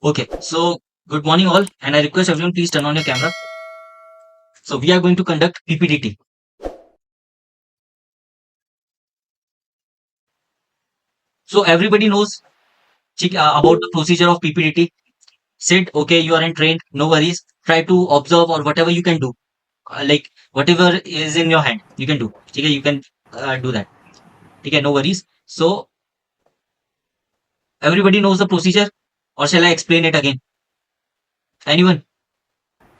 Okay, so good morning all, and I request everyone please turn on your camera. So we are going to conduct PPDT. So everybody knows about the procedure of PPDT. Sit, okay, you are in train, no worries. Try to observe or whatever you can do, like whatever is in your hand, you can do. Okay, you can do that. Okay, no worries. So everybody knows the procedure, or shall I explain it again? Anyone?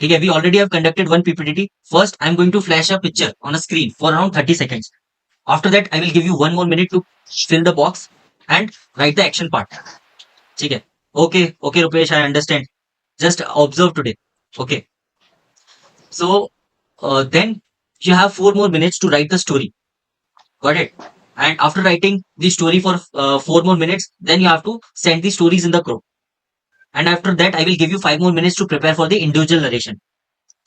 Okay, we already have conducted one PPDT. First, I'm going to flash a picture on a screen for around 30 seconds. After that, I will give you 1 more minute to fill the box and write the action part. ठीक है? Okay, Rupesh, I understand. Just observe today. Okay. So then you have 4 more minutes to write the story. Got it? And after writing the story for 4 more minutes, then you have to send the stories in the group. And after that, I will give you 5 more minutes to prepare for the individual narration.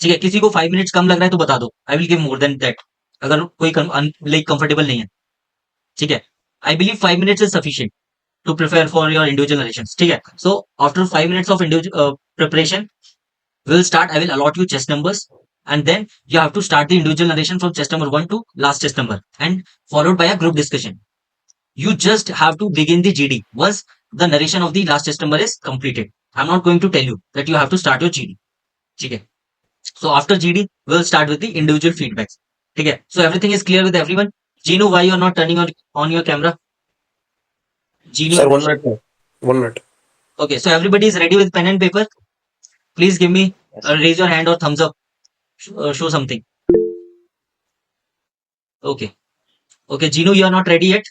ठीक है? किसी को 5 minutes कम लग रहा है तो बता दो. I will give more than that. अगर कोई like comfortable नहीं है. ठीक है? I believe 5 minutes is sufficient to prepare for your individual narrations. ठीक है? So after 5 minutes of individual preparation, we'll start. I will allot you chest numbers, and then you have to start the individual narration from chest number 1 to last chest number, and followed by a group discussion. You just have to begin the GD once the narration of the last chest number is completed. I'm not going to tell you that you have to start your GD. ठीक है? So after GD, we'll start with the individual feedbacks. ठीक है? So everything is clear with everyone. Gino, why you're not turning on your camera? Gino. Sir, 1 minute. Sir. 1 minute. Okay, so everybody is ready with pen and paper. Please give me raise your hand or thumbs up. Show something. Okay. Okay, Gino, you are not ready yet.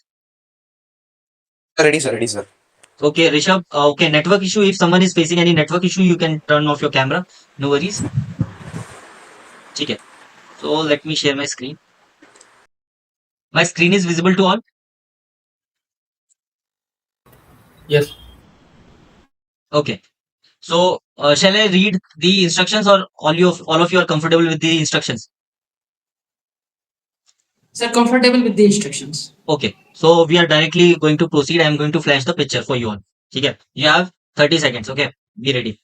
Ready, sir. Ready, sir. Okay, Rishabh. Okay, network issue. If someone is facing any network issue, you can turn off your camera. No worries. Okay. So let me share my screen. My screen is visible to all. Yes. Okay. So shall I read the instructions, or all of you are comfortable with the instructions? Sir, comfortable with the instructions. Okay. So we are directly going to proceed. I am going to flash the picture for you all. Okay. You have 30 seconds. Okay. Be ready.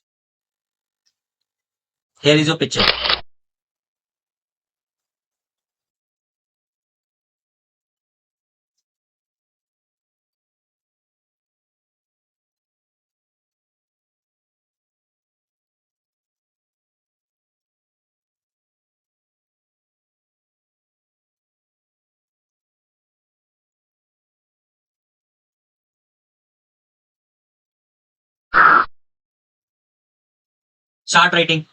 Here is your picture. Start writing.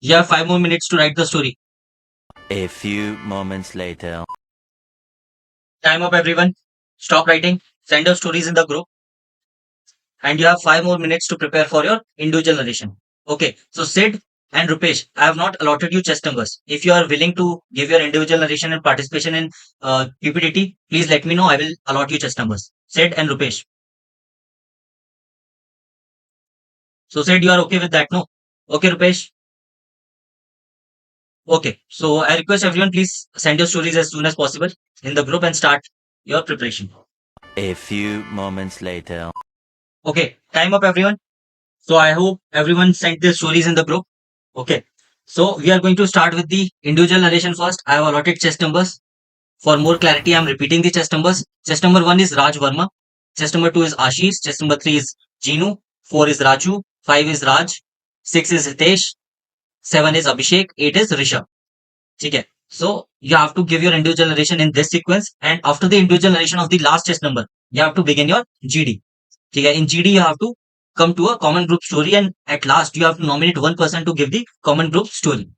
You have 5 more minutes to write the story. A few moments later. Time up, everyone. Stop writing. Send your stories in the group. And you have 5 more minutes to prepare for your individual narration. Okay. So Sid and Rupesh, I have not allotted you chest numbers. If you are willing to give your individual narration and participation in PPDT, please let me know. I will allot you chest numbers. Sid and Rupesh. So Sid, you are okay with that? No? Okay, Rupesh. Okay. So I request everyone, please send your stories as soon as possible in the group and start your preparation. A few moments later. Okay. Time up, everyone. So I hope everyone sent their stories in the group. Okay. So we are going to start with the individual narration first. I have allotted chest numbers. For more clarity, I am repeating the chest numbers. Chest number 1 is Raj Verma. Chest number 2 is Ashish. Chest number 3 is Jinu. 4 is Raju. 5 is Raj. 6 is Hitesh. 7 is Abhishek. 8 is Rishabh. Okay. So you have to give your individual narration in this sequence, and after the individual narration of the last chest number, you have to begin your GD. Okay. In GD, you have to come to a common group story, and at last you have to nominate one person to give the common group story.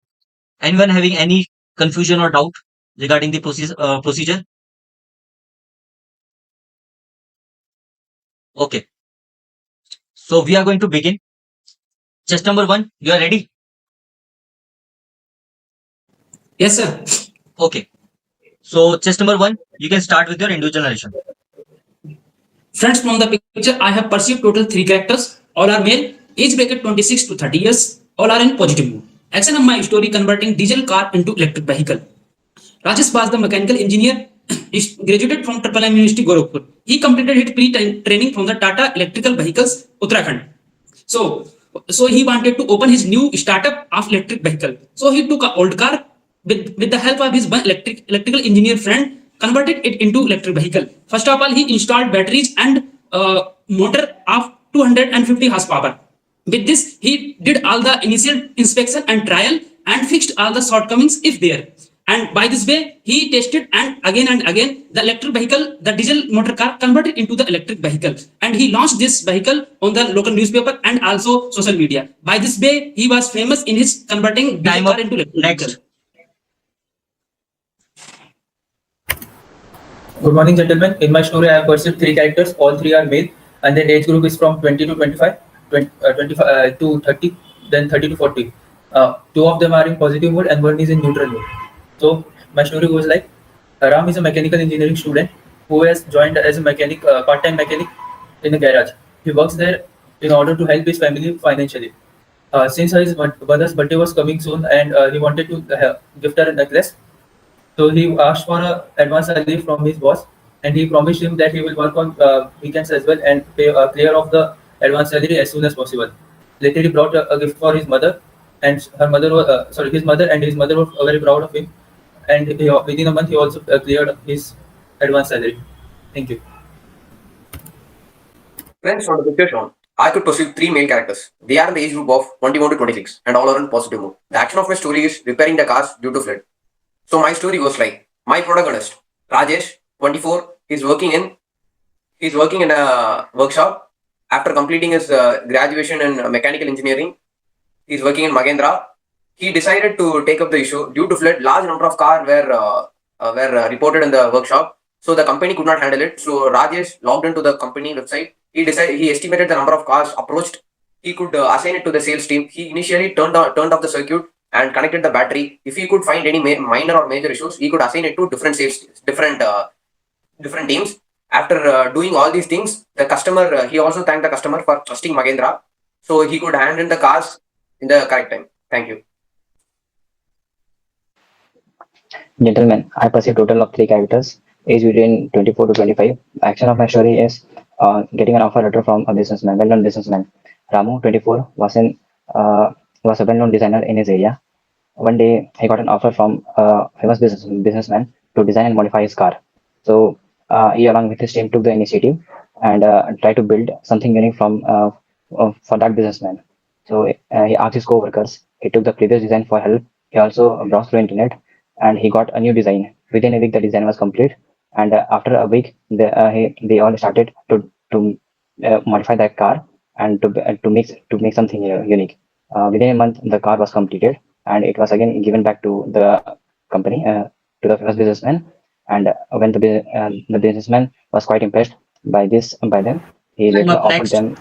Anyone having any confusion or doubt regarding the procedure? Okay. So we are going to begin. Chest number 1, you are ready? Yes, sir. Okay. So chest number 1, you can start with your individual narration. Friends, from the picture, I have perceived total 3 characters. All are male, age bracket 26 to 30 years. All are in positive mood. Action of my story: converting diesel car into electric vehicle. Rajesh was the mechanical engineer. He graduated from Triple M University, Gorakhpur. He completed his pre-training from the Tata Electrical Vehicles, Uttarakhand. So, so he wanted to open his new startup of electric vehicle. So he took an old car with the help of his one electrical engineer friend, converted it into electric vehicle. First of all, he installed batteries and motor of 250 horsepower. With this, he did all the initial inspection and trial and fixed all the shortcomings if there. And by this way, he tested and again the electric vehicle, the diesel motor car converted into the electric vehicle. And he launched this vehicle on the local newspaper and also social media. By this way, he was famous in his converting diesel Time car up. into electric Next. vehicle. Good morning, gentlemen. In my story, I have pursued three characters. All three are male, and their age group is from 20 to 25, 25 to 30, then 30 to 40. Two of them are in positive mood, and one is in neutral mood. So my story goes like: Ram is a mechanical engineering student who has joined as a mechanic, part-time mechanic in a garage. He works there in order to help his family financially. Since his mother's birthday was coming soon, and he wanted to gift her a necklace, so he asked for a advance salary from his boss, and he promised him that he will work on weekends as well and pay clear off the advance salary as soon as possible. Later, he brought a gift for his mother, and her mother was his mother and his mother were very proud of him. And within a month, he also cleared his advance salary. Thank you. Friends, from the picture shown, I could perceive three male characters. They are in the age group of 21 to 26 and all are in positive mood. The action of my story is repairing the cars due to flood. So my story goes like: my protagonist, Rajesh, 24, he's working in a workshop. After completing his graduation in mechanical engineering, he's working in Magendra. He decided to take up the issue due to flood. Large number of cars were reported in the workshop, so the company could not handle it. So Rajesh logged into the company website. He estimated the number of cars approached. He could assign it to the sales team. He initially turned off the circuit and connected the battery. If he could find any minor or major issues, he could assign it to different teams. After doing all these things, the customer he also thanked the customer for trusting Magendra, so he could hand in the cars in the correct time. Thank you. Gentlemen, I perceive total of three characters, age between 24 to 25. The action of my story is getting an offer letter from a businessman, well-known businessman. Ramu, 24, was a well-known designer in his area. One day, he got an offer from a famous businessman to design and modify his car. So he, along with his team, took the initiative and tried to build something unique for that businessman. So he asked his co-workers. He took the previous design for help. He also browsed through internet and he got a new design. Within a week, the design was complete. And after a week, they all started to modify that car and to make something unique. Within a month, the car was completed and it was again given back to the company, to the first businessman. And when the businessman was quite impressed by them, he Time later up. offered Next. them.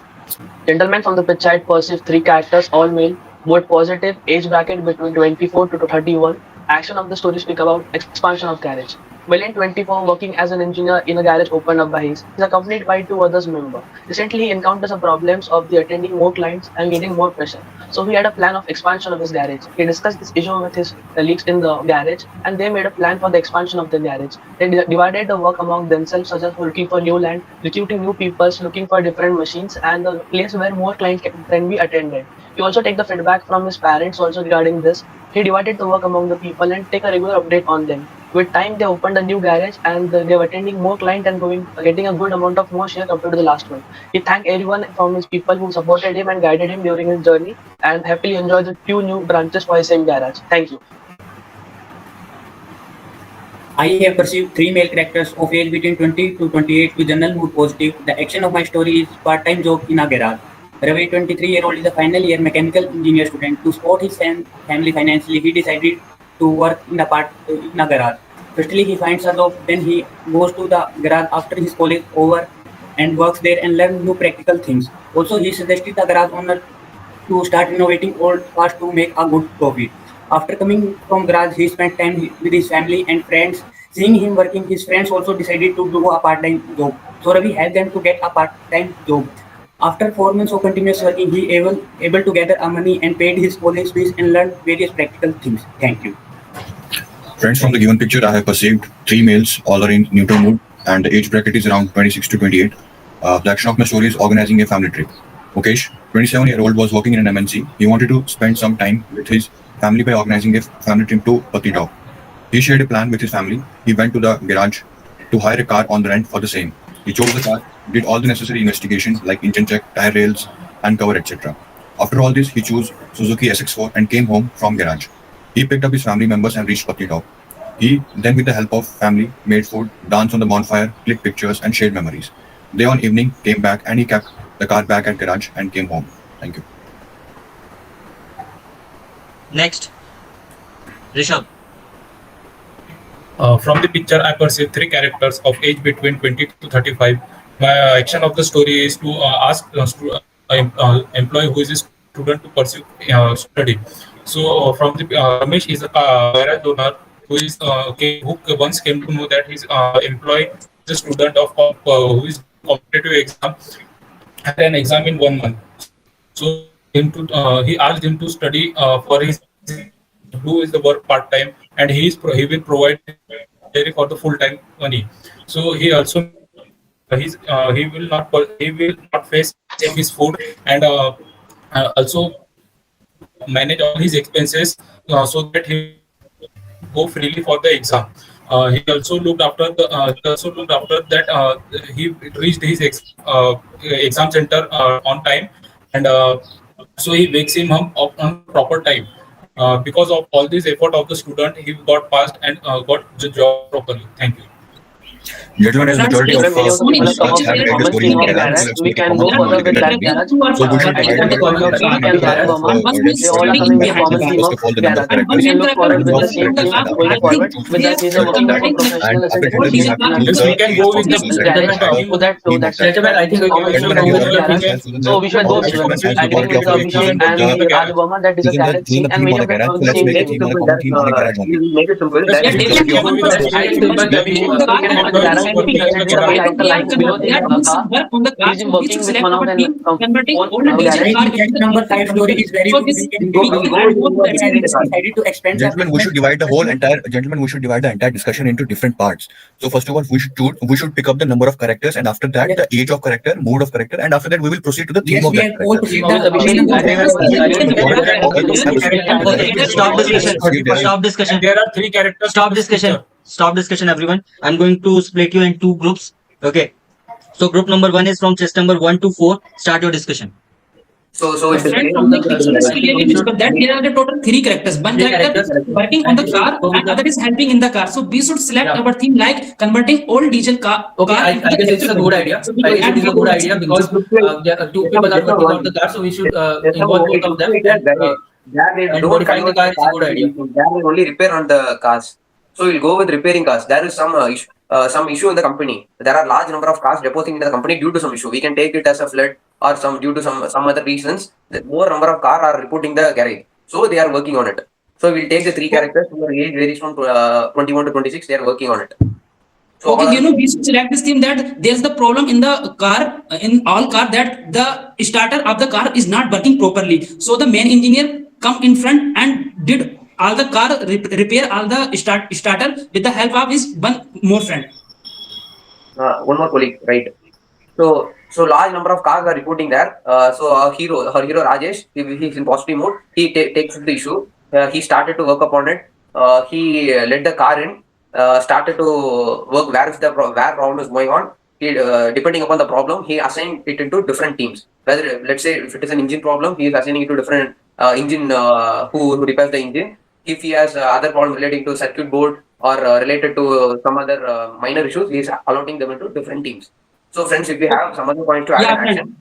Gentlemen, from the picture, I perceive three characters, all male, both positive, age bracket between 24 to 31. Action of the story speak about expansion of garage. Valiant 24, working as an engineer in a garage opened up by his, is accompanied by two others member. Recently, he encounters the problems of the attending more clients and getting more pressure. So he had a plan of expansion of his garage. He discussed this issue with his colleagues in the garage, and they made a plan for the expansion of the garage. They divided the work among themselves, such as looking for new land, recruiting new people, looking for different machines, and the place where more clients can be attended. He also take the feedback from his parents also regarding this. He divided the work among the people and take a regular update on them. With time, they opened a new garage and they were attending more clients and getting a good amount of more share compared to the last one. He thanked everyone from his people who supported him and guided him during his journey and happily enjoyed the few new branches for his same garage. Thank you. I have perceived three male characters of age between 20 to 28 with general mood positive. The action of my story is part-time job in a garage. Ravi, 23-year-old, is a final year mechanical engineer student. To support his family financially, he decided to work in a garage. Firstly, he finds a job, then he goes to the garage after his college over and works there and learn new practical things. Also, he suggested the garage owner to start innovating old parts to make a good profit. After coming from garage, he spent time with his family and friends. Seeing him working, his friends also decided to do a part-time job. So Ravi helped them to get a part-time job. After 4 months of continuous working, he able to gather a money and paid his college fees and learned various practical things. Thank you. Friends, from the given picture, I have perceived three males, all are in neutral mood, and the age bracket is around 26 to 28. The action of my story is organizing a family trip. Mukesh, 27-year-old, was working in an MNC. He wanted to spend some time with his family by organizing a family trip to Patnitop. He shared a plan with his family. He went to the garage to hire a car on the rent for the same. He chose the car, did all the necessary investigation like engine check, tire rails, and cover, etc. After all this, he chose Suzuki SX4 and came home from garage. He picked up his family members and reached Patnitop. He then, with the help of family, made food, danced on the bonfire, clicked pictures, and shared memories. Day on evening, came back and he kept the car back at garage and came home. Thank you. Next, Rishabh. From the picture, I perceive three characters of age between 20 to 35. My action of the story is to ask employee who is a student to pursue study. So from the Ramesh is a garage owner who once came to know that his employee is a student of who is competitive exam, had an exam in 1 month. So he asked him to study for his do is the work part time, and he will provide for the full time money. So he also he will not face his food, and also manage all his expenses so that he go freely for the exam. He also looked after that he reached his exam center on time, and so he wakes him up on proper time. Because of all this effort of the student, he got passed and got the job properly. Thank you. Gentlemen, as majority of Many of the us have read the common story theme in of garage, garage, let's we make a can common go further with that theme. garage. So we should At divide the the point of view, garage and Raju Verma, they all are coming with common theme First of of all, the number of garage. characters, We can look forward with the number of same theme characters, going forward. With that, he's a working of a professional and after assistant. gender, we have to choose Yes, we can go with the This garage, so that theme of that. Gentlemen, I think we common can theme Gentlemen, of as you garage. have chosen So we should all go the with gentlemen, as agreeing majority with of the you have Abhishek chosen and the Raju Verma that is a garage chosen scene, the and theme many on the of them garage. are So the let's same make a theme. theme on a common theme on the garage only. We'll make it simple. Yeah, That take it one person. I think But we being can on the car, go with and garage. helping We can the see the car. character line below the That means car. work on the car. He's So we working should with select one of our the team, converting own old diesel garage. car Action into number the 5 story is very So good. this We can we take can add more to that. and decided to expand the Gentlemen, we should divide the whole entire discussion into different parts. So first of all, we should pick up the number of characters, and after that, the age of character, mood of character, and after that, we will proceed to the theme Yes, of we that have all character. proceeded. Stop discussion. Stop discussion. And there are three characters. Stop in this discussion. picture. Stop discussion, everyone. I'm going to split you in two groups. Okay. So group number 1 is from chest number 1 to 4. Start your discussion. So it is Friend from the picture is clearly visible that there are the total three characters. One character working on the car and other is helping in the car. So we should select our theme like converting old diesel car. Okay, I guess it's a good idea. I guess it is a good idea because two people are working on the car, so we should involve both of them. And modifying the car is a good idea. There will only repair on the cars. So we'll go with repairing cars. There is some issue in the company. There are large number of cars depositing in the company due to some issue. We can take it as a flood or some due to some other reasons. The more number of cars are reporting the garage. So they are working on it. So we'll take the three characters who are age varies from 21 to 26. They are working on it. So Okay, we should select this theme that there's the problem in the car, in all car, that the starter of the car is not working properly. So the main engineer come in front and did all the car repair all the starter with the help of his one more friend. one more colleague, right? So large number of cars are reporting there. So her hero Rajesh, he's in positive mood. He takes the issue. He started to work upon it. He led the car in. Started to work where problem is going on. He, depending upon the problem, he assigned it into different teams. Whether, let's say, if it is an engine problem, he is assigning it to different engine who repairs the engine. If he has other problem relating to circuit board or related to some other minor issues, he is allotting them into different teams. So, friends, if you have some other points to add Yeah, an action,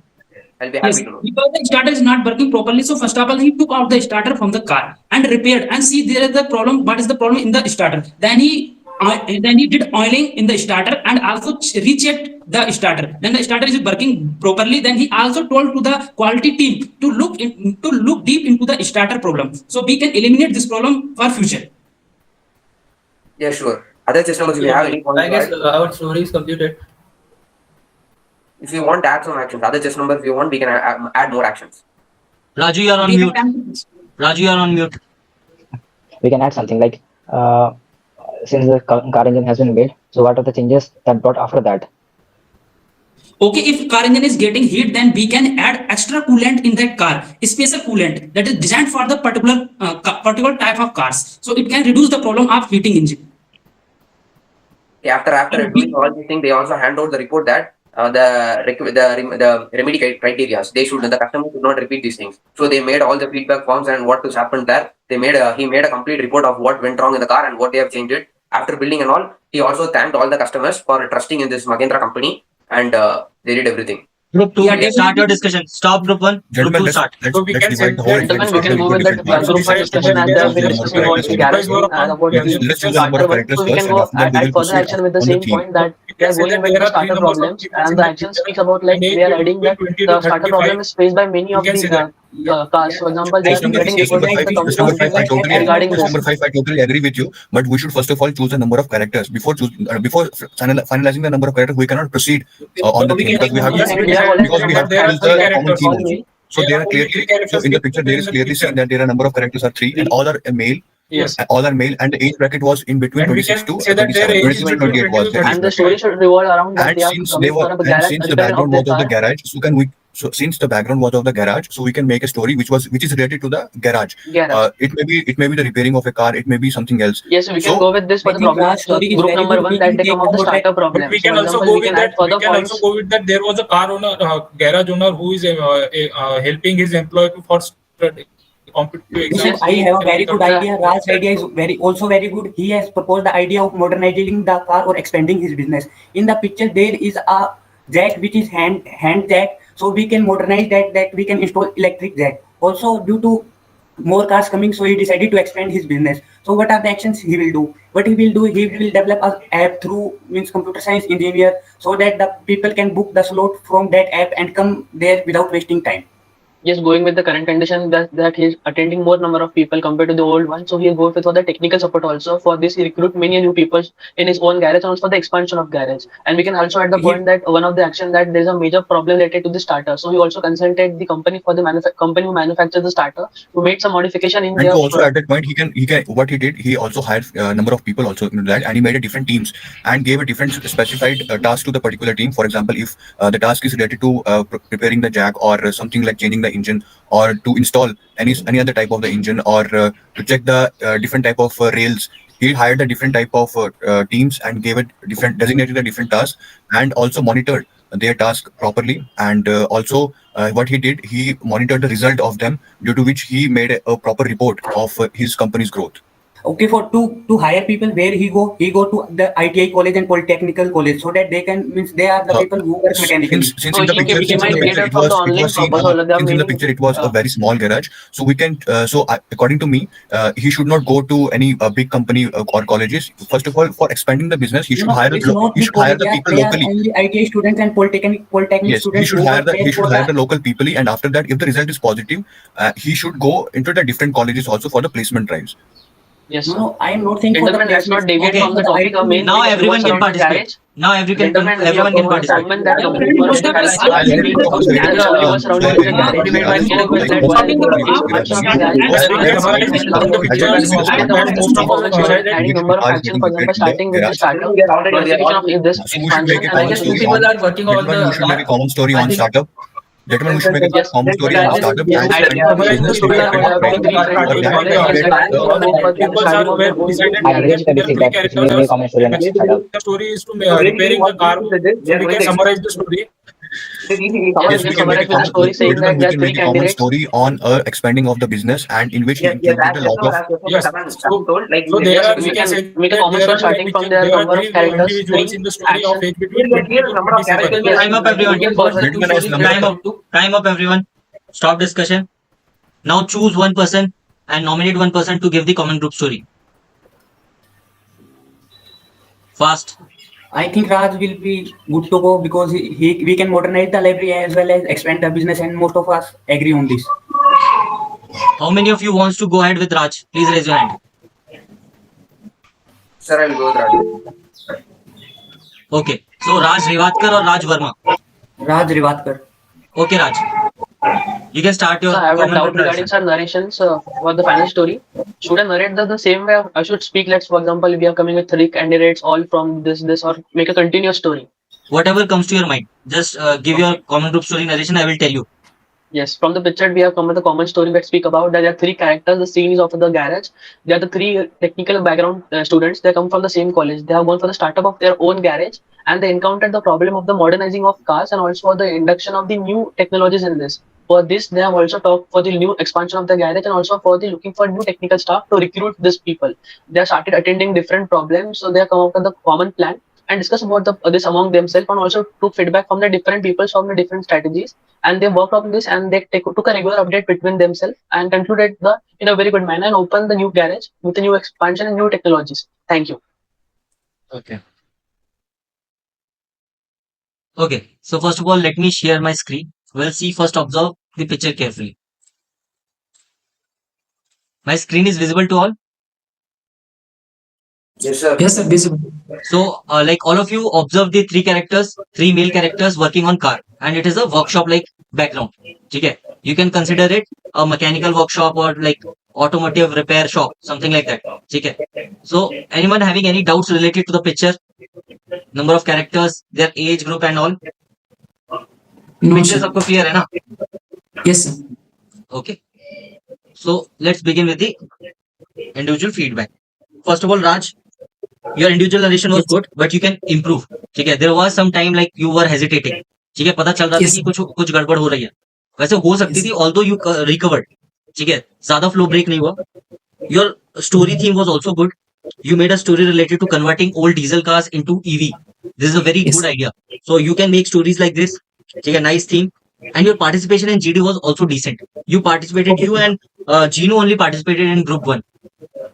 I'll be Yes, happy to know. because the starter is not working properly. So first of all, he took out the starter from the car and repaired and see there is the problem. What is the problem in the starter? Then he did oiling in the starter and also rechecked the starter. Then the starter is working properly. Then he also told to the quality team to look deep into the starter problem, so we can eliminate this problem for future. Yeah, sure. Other systems, if you have any points I to guess add, our story is completed. if you want to add some actions, other chess numbers, if you want, we can add more actions. Raju, you're on We have mute. time to- Raju, you're on mute. We can add something like since the car engine has been made. So what are the changes that brought after that? Okay, if car engine is getting heat, then we can add extra coolant in that car, a special coolant that is designed for the particular type of cars. So it can reduce the problem of heating engine. After doing all these things, they also hand out the report that the remedy criteria, the customer should not repeat these things. So they made all the feedback forms and what has happened there. He made a complete report of what went wrong in the car and what they have changed it. After building and all, he also thanked all the customers for trusting in this Mahindra company, and they did everything. Group 2, Yeah, start your discussion. Stop group 1. Group Gentlemen, 2, let's, start. let's, So we let's can divide say the whole that- Gentlemen, we can go with that group one discussion as they have been discussing about the garage thing and about the Let's choose the number of starter one. characters So we can first, go and after that we add will further proceed action with the on the same theme. point that We they can are say going that with there the are three starter numbers of problems, people and in the the action picture. speaks about like And they are adding that 20 to the starter 35. problem is faced by many of We can the say that. cars. For example, they Case are number getting case number reported to five, the case number company five, I totally regarding case this. number five, I totally agree with you. But we should first of all choose the number of characters before finalizing the number of characters. We cannot proceed on the We theme can because we have to And choose, we have already because we have to there are choose three the common characters theme all also. male. So There there are are only clearly, three characters so in the picture there is in the clearly seen that there are number of characters are three and all are male. Yes. All are male, and the age bracket was in between And we 26 can to say that their 27, age 26 is to 28 was their age And the bracket. story should revolve around that And they are since coming for a garage since the repair of background their was of the car. garage, since the background was of the garage, so we can make a story which is related to the garage. Garage. It may be the repairing of a car, it may be something else. Yes, we can So go with this for I the think problem. Raj story is Group very number good. one We that can they take come of the about starter But problem. we So, can for also example, go we with can add that. We further can also points. go with that. There was a car owner, garage owner who is helping his employee for competitive Yusuf, exams. I have a very good Yeah. idea. Raj's idea is very good. He has proposed the idea of modernizing the car or expanding his business. In the picture, there is a jack which is hand jack, so we can modernize that we can install electric jack. Also, due to more cars coming, so he decided to expand his business. So what are the actions he will do? What he will do, he will develop an app through computer science engineer, so that the people can book the slot from that app and come there without wasting time. Just going with the current condition that he's attending more number of people compared to the old one. So he'll go with for the technical support also. For this, he recruit many new people in his own garage and also for the expansion of garage. And we can also add the point that one of the action that there's a major problem related to the starter. So he also consulted the company for the company who manufactures the starter to make some modification in And their to also at that point, he can what he did, he also hired a number of people also in that, and he made a different teams and gave a different specified task to the particular team. For example, if the task is related to preparing the jack or something like changing the engine or to install any other type of the engine or to check the different type of rails, he hired a different type of teams and gave it designated a different task and also monitored their task properly. And also what he did, he monitored the result of them, due to which he made a proper report of his company's growth. Okay, for to hire people, where he go to the ITI college and polytechnical college, so that they can they are the people who work mechanically. Since in the picture, it was a very small garage, so we can according to me, he should not go to any big company or colleges. First of all, for expanding the business, he should hire the people locally. Only ITI students and polytechnic Yes, students. he should hire the local people, and after that, if the result is positive, he should go into the different colleges also for the placement drives. Yes, no, I am not saying for the gentlemen, let's not deviate Okay. from the topic. Our main Now thing is everyone what's can around the participate. garage. Now everyone Gentlemen, we can have participate. assignment that the people of the garage are being and what's surrounding the garage. With that, expansion of the garage, adding number of actions, for example, starting with the starter, modification of this So we should make expansion, a and common then two story people on. are working on Gentlemen, we should make a common story on startup. Gentlemen, we should make a Yes. common story on startup. Yes. And The story that we have about the I agree with Abhishek that we should make a common story on startup. The story is to repairing the car. So we can summarize the story. yes, we can make a common story saying gentlemen, that we there are can three make a common candidates. story on expanding of the business, and in which he included a lot of. Yes. So there are, we can say make a common story starting from the number of characters, individuals in the story of action. age between 20 to 27. Time up, everyone. Gentlemen, as number Time up, everyone. Stop discussion. Now choose one person and nominate one person to give the common group story. Fast. I think Raj will be good to go because we can modernize the library as well as expand the business, and most of us agree on this. How many of you wants to go ahead with Raj? Please raise your hand. Sir, I will go with Raj. Okay. So Raj Rivatkar or Raj Verma? Raj Rivatkar. Okay, Raj. You can start your So I have a common doubt group regarding narration. some narrations for the final story. Should I narrate that the same way? I should speak. Let's, for example, we are coming with 3 candidates, all from this, or make a continuous story. Whatever comes to your mind, just give your common group story narration. I will tell you. Yes, from the picture we have come with a common story that speak about that there are 3 characters. The scene is of the garage. They are the 3 technical background students. They come from the same college. They have gone for the startup of their own garage, and they encountered the problem of the modernizing of cars and also the induction of the new technologies in this. For this, they have also talked for the new expansion of the garage and also for the looking for new technical staff to recruit these people. They have started attending different problems, so they have come up with the common plan and discuss about this among themselves and also took feedback from the different people from the different strategies, and they worked on this and they took a regular update between themselves and concluded the in a very good manner and opened the new garage with a new expansion and new technologies. Thank you. Okay. Okay. So first of all, let me share my screen. Well, see, first observe the picture carefully. My screen is visible to all. Yes, sir. Yes, sir, visible. So, like all of you observe the 3 characters, 3 male characters working on car, and it is a workshop like background. Okay, you can consider it a mechanical workshop or like automotive repair shop, something like that. Okay. So, anyone having any doubts related to the picture, number of characters, their age group and all? No, Picture sir. सबको clear है ना? Yes, sir. Okay. So let's begin with the individual feedback. First of all, Raj, your individual narration was good, but you can improve. ठीक है, there was some time like you were hesitating. ठीक है, पता चल रहा था Yes, कि कुछ गड़बड़ हो रही है. वैसे हो सकती Yes. थी, although you recovered. ठीक है, ज्यादा flow break नहीं हुआ. Your story theme was also good. You made a story related to converting old diesel cars into EV. This is a very Yes. good idea. So you can make stories like this. ठीक है, nice theme. And your participation in GD was also decent. You participated, you and Gino only participated in group 1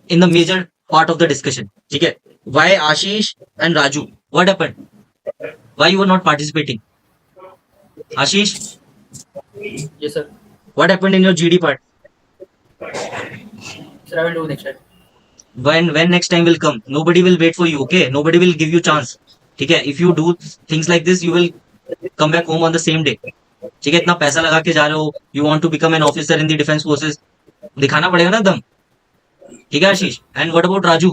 in the major part of the discussion. ठीक है, why Ashish and Raju? What happened? Why you were not participating? Ashish, Yes, sir. what happened in your GD part? Sir, I will do next time. When next time will come? Nobody will wait for you. Okay, nobody will give you chance. ठीक है, if you do things like this, you will come back home on the same day. ठीक है, इतना पैसा लगा के जा रहे हो, you want to become an officer in the defense forces, दिखाना पड़ेगा ना दम. ठीक है आशीष, and what about Raju?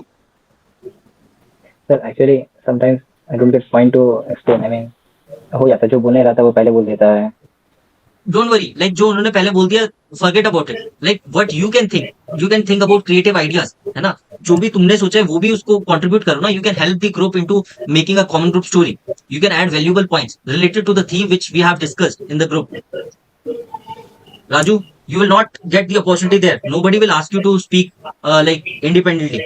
Sir, actually, sometimes I don't get point to explain. I mean, हो जाता है, जो बोलने रहता है वो पहले बोल देता है. Don't worry, like जो उन्होंने पहले बोल दिया, forget about it. Like what you can think about creative ideas, है ना? जो भी तुमने सोचा है वो भी उसको contribute करो ना. You can help the group into making a common group story. You can add valuable points related to the theme which we have discussed in the group. Raju, you will not get the opportunity there. Nobody will ask you to speak like independently.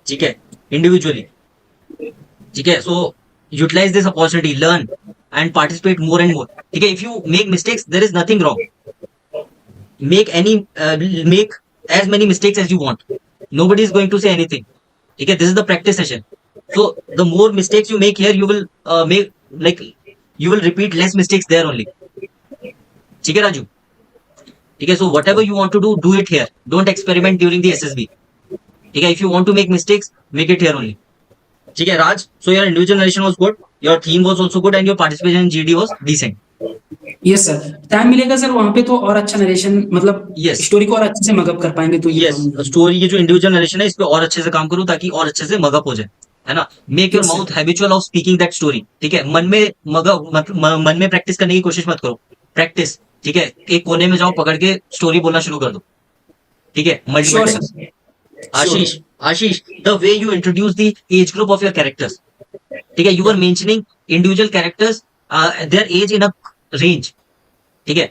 ठीक है, individually. ठीक है, so utilize this opportunity, learn and participate more and more. ठीक है, if you make mistakes, there is nothing wrong. Make as many mistakes as you want. Nobody is going to say anything. ठीक है, this is the practice session. So the more mistakes you make here, you will you will repeat less mistakes there only. ठीक है राजू? ठीक है, so whatever you want to do it here. Don't experiment during the SSB. ठीक है, if you want to make mistakes, make it here only. ठीक है राज, so your individual narration was good, your theme was also good and your participation in GD was decent. Yes sir. Time मिलेगा sir वहाँ पे तो और अच्छा narration, मतलब Yes. Story को और अच्छे से मगअप कर पाएंगे तो ये यस, स्टोरी ये जो इंडिविजुअल नरेशन है इस पे और अच्छे से काम करो ताकि और अच्छे से मगअप हो जाए, है ना? Make your Yes, sir. Mouth habitual of speaking that story. ठीक है, मन में प्रैक्टिस करने की कोशिश मत करो. प्रैक्टिस, ठीक है, एक कोने में जाओ, पकड़ के स्टोरी बोलना शुरू कर दो. ठीक है, multiple Sure, times. sure. Ashish, the way you introduce the age group of your characters. ठीक है, you were mentioning individual characters, their age in a range. ठीक है,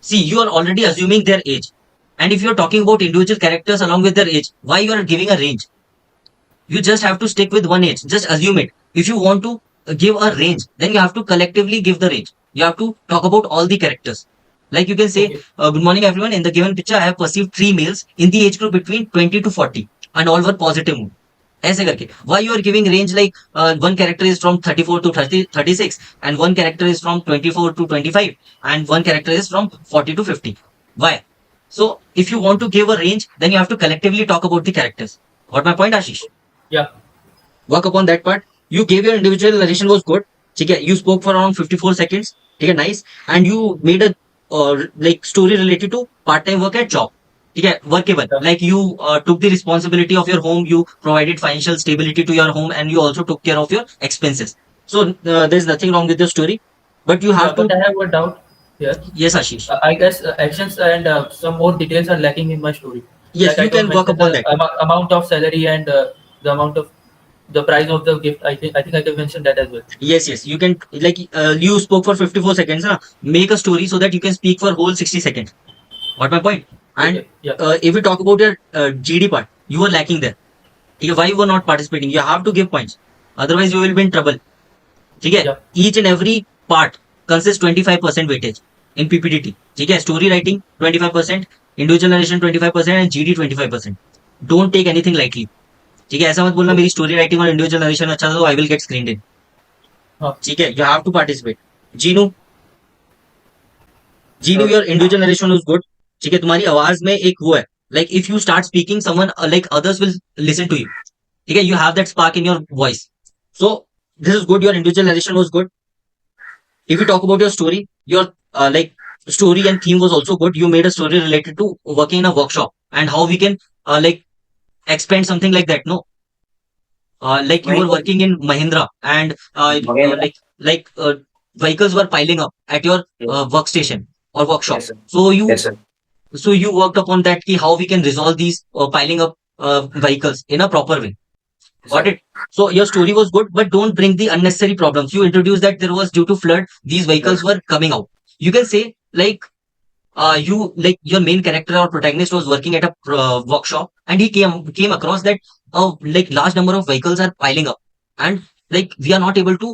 see, you are already assuming their age, and if you are talking about individual characters along with their age, why you are giving a range? You just have to stick with one age. Just assume it. If you want to give a range, then you have to collectively give the range. You have to talk about all the characters. Like you can say, good morning everyone. In the given picture, I have perceived 3 males in the age group between 20 to 40 and all were positive mood. ऐसे करके. Why you are giving range like one character is from 34 to 36 and one character is from 24 to 25 and one character is from 40 to 50. Why? So if you want to give a range, then you have to collectively talk about the characters. Got my point, Ashish? Yeah. Work upon that part. You gave your individual narration was good. ठीक है, you spoke for around 54 seconds. ठीक है, nice. And you made a like story related to part-time work at job. ठीक है, workable, like you took the responsibility of your home, you provided financial stability to your home, and you also took care of your expenses. So there's nothing wrong with the story, but you have But to. I have one doubt here. Yes, Ashish. I guess actions and some more details are lacking in my story. Yes, Like I you don't can work mention upon the that. amount of salary and the amount of the price of the gift. I think I can mention that as well. Yes, you can, like you spoke for 54 seconds, na? Make a story so that you can speak for whole 60 seconds. What my point? And Okay. Yeah. if we talk about your GD part, you were lacking there. ठीक है, why you were not participating? You have to give points, otherwise you will be in trouble. ठीक है, Yeah. each and every part consists 25% weightage in PPTT. ठीक है, story writing 25%, individual narration 25% and GD 25%. Don't take anything lightly. ठीक है, ऐसा मत बोलना मेरी स्टोरी राइटिंग और इंडिविजुअल नरेशन अच्छा था तो I will get screened in. हाँ. ठीक है, you have to participate. Jinu, your individual narration was good. ठीक है, तुम्हारी आवाज में एक वो है, like if you start speaking someone like others will listen to you. ठीक है, you have that spark in your voice. So this is good. Your individual narration was good. If you talk about your story, your like story and theme was also good. You made a story related to working in a workshop and how we can like expand something like that. No, like you were working in Mahindra and Mahindra. like vehicles were piling up at your workstation or workshop. Yes, sir. So you Yes, sir. so you worked upon that ki how we can resolve these piling up vehicles in a proper way. Got it? So your story was good, but don't bring the unnecessary problems. You introduced that there was due to flood, these vehicles were coming out. You can say like you like your main character or protagonist was working at a workshop and he came across that like large number of vehicles are piling up and like we are not able to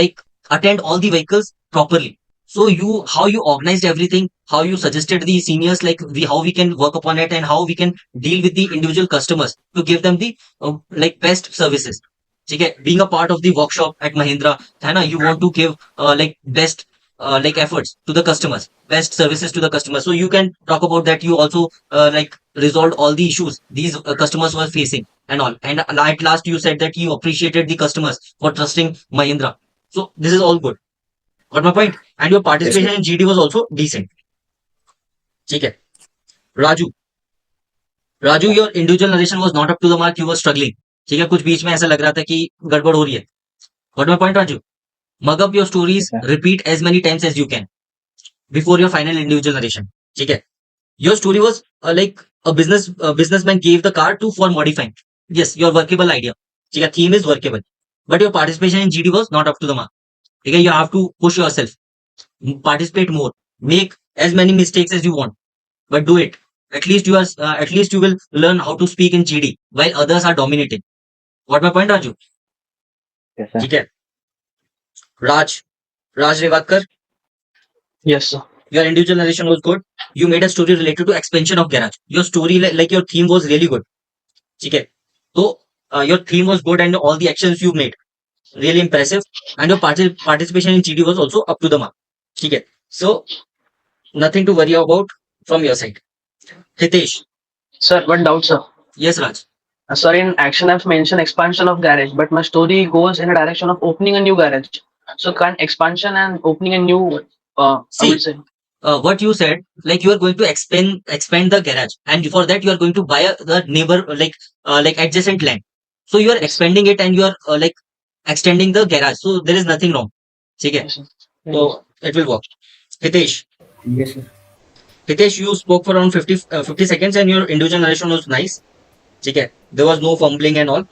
like attend all the vehicles properly. So you how you organized everything, how you suggested the seniors like how we can work upon it and how we can deal with the individual customers to give them the like best services. ठीक है, being a part of the workshop at Mahindra, है ना, you want to give like best like efforts to the customers, best services to the customers. So you can talk about that. You also like resolved all the issues these customers were facing and all. And at last you said that you appreciated the customers for trusting Mahindra. So this is all good. Got my point? And your participation in GD was also decent. ठीक है, Raju, your individual narration was not up to the mark. You were struggling. ठीक है, कुछ बीच में ऐसा लग रहा था कि गड़बड़ हो रही है. Got my point, Raju? Mug up your stories, Okay. repeat as many times as you can before your final individual narration. ठीक है, your story was like a businessman gave the car to for modifying. Yes, your workable idea. ठीक है, theme is workable, but your participation in GD was not up to the mark. ठीक है, you have to push yourself, participate more, make as many mistakes as you want, but do it. At least you will learn how to speak in GD while others are dominating. What my point, Raju? Yes, sir. ठीक है, Raj Rewakar, Yes, sir. your individual narration was good. You made a story related to expansion of garage. Your story like your theme was really good. ठीक है, तो your theme was good and all the actions you made really impressive and your participation in GD was also up to the mark. ठीक है, so nothing to worry about from your side. Hitesh, Sir, one doubt, sir. yes Raj. Sir, in action, I've mentioned expansion of garage, but my story goes in a direction of opening a new garage. So, can't expansion and opening a new, I See, would say, what you said, like you are going to expand the garage, and for that you are going to buy the neighbor like adjacent land. So you are expanding it and you are like extending the garage. So there is nothing wrong. ठीक है, yes, sir. so it will work. Hitesh, Yes, sir. you spoke for around 50 seconds and your individual narration was nice. ठीक है, there was no fumbling and all.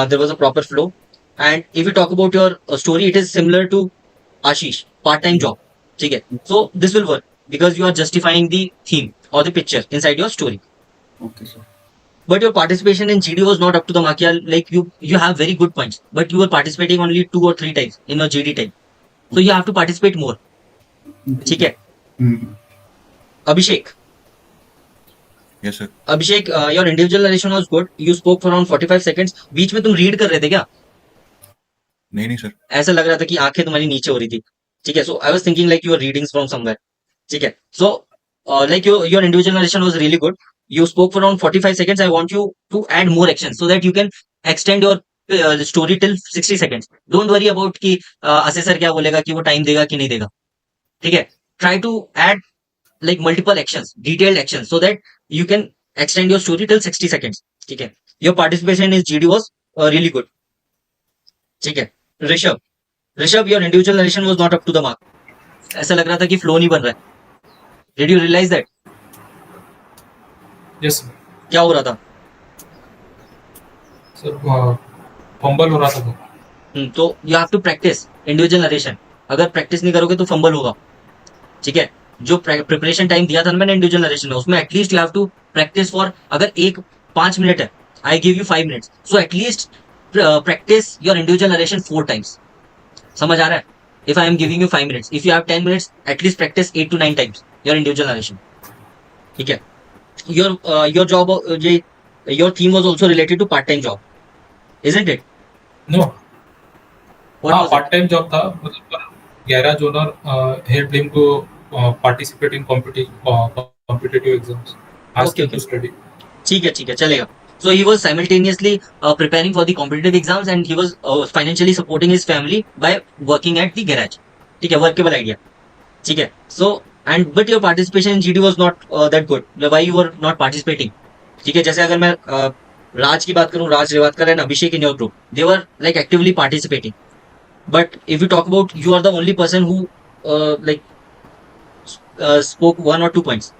There was a proper flow. And if you talk about your story, it is similar to Ashish, part-time job. ठीक है, so this will work because you are justifying the theme or the picture inside your story. Okay, sir. But your participation in GD was not up to the mark. Yeah, like you have very good points, but you were participating only 2 or 3 times in your GD time. So you have to participate more. ठीक है, Mm-hmm. Abhishek. Yes, sir. Abhishek, your individual narration was good. You spoke for around 45 seconds. बीच में तुम read कर रहे थे क्या? नहीं sir. ऐसा लग रहा था कि आंखें तुम्हारी नीचे हो रही थी. ठीक है, so I was thinking like you were reading from somewhere. ठीक है, so like your individual narration was really good. You spoke for around 45 seconds. I want you to add more action so that you can extend your story till 60 seconds. Don't worry about कि assessor क्या बोलेगा कि वो time देगा कि नहीं देगा. ठीक है, try to add like multiple actions, detailed actions, so that you can extend your story till 60 seconds. ठीक है. Your participation in GD was really good. ठीक है. Rishabh, your individual narration was not up to the mark. ऐसा लग रहा था कि flow नहीं बन रहा है. Did you realize that? Yes, क्या हो रहा था? sir. फंबल हो रहा था वो. तो you have to practice individual narration. अगर प्रैक्टिस नहीं करोगे तो फंबल होगा. ठीक है. जो प्रिपरेशन टाइम दिया था ना मैंने इंडिविजुअल नरेशन में, उसमें at least you have to practice for, अगर 5 मिनट है, I give you 5 minutes, so at least practice your individual narration 4 times. समझ आ रहा है? If I am giving you 5 minutes, if you have 10 minutes, at least practice 8 to 9 times your individual narration. ठीक है. Your job, your theme was also related to part time job, isn't it? No. What हाँ, was it? Part time job था. मतलब garage owner helped him to participate in competitive exams. Asked him Okay. to study. ठीक है, चलेगा. So he was simultaneously preparing for the competitive exams, and he was financially supporting his family by working at the garage. ठीक है, workable idea. ठीक है. So but your participation in GD was not that good. Why you were not participating? ठीक है. जैसे अगर मैं राज की बात करूं, राज रेवातकर and Abhishek in your group, they were like actively participating. But if you talk about, you are the only person who spoke 1 or 2 points.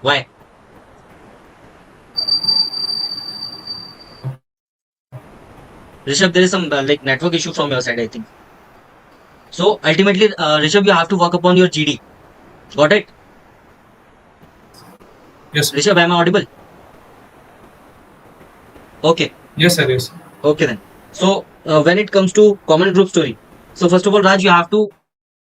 Why? Rishabh, there is some network issue from your side, I think. So ultimately, Rishabh, you have to work upon your GD. Got it? Yes. Rishabh, am I audible? Okay. Yes, sir. Yes. Okay then. So when it comes to common group story, so first of all, Raj, you have to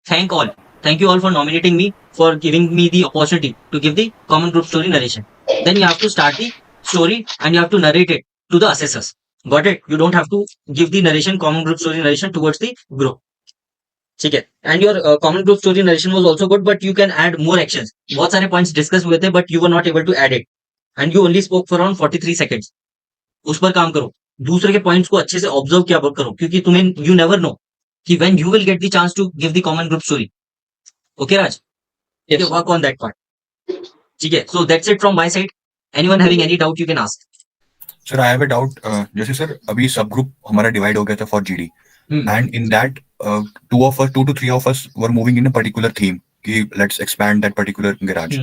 thank all. Thank you all for nominating me, for giving me the opportunity to give the common group story narration. Then you have to start the story and you have to narrate it to the assessors. Got it? You don't have to give the narration, common group story narration towards the group. ठीक है. And your common group story narration was also good, but you can add more actions. बहुत सारे points discuss हुए थे, but you were not able to add it. And you only spoke for around 43 seconds. उस पर काम करो. दूसरे के पॉइंट्स को अच्छे से ऑब्जर्व किया करो, क्योंकि तुम्हें यू नेवर नो कि when you will get the chance to give the common group story. Okay Raj, work on that part. ठीक है. So that's it from my side. Anyone having any doubt you can ask. Sir I have a doubt. जैसे sir अभी सब group हमारा divide हो गया था for GD, and in that 2 to 3 of us were moving in a particular theme कि let's expand that particular garage.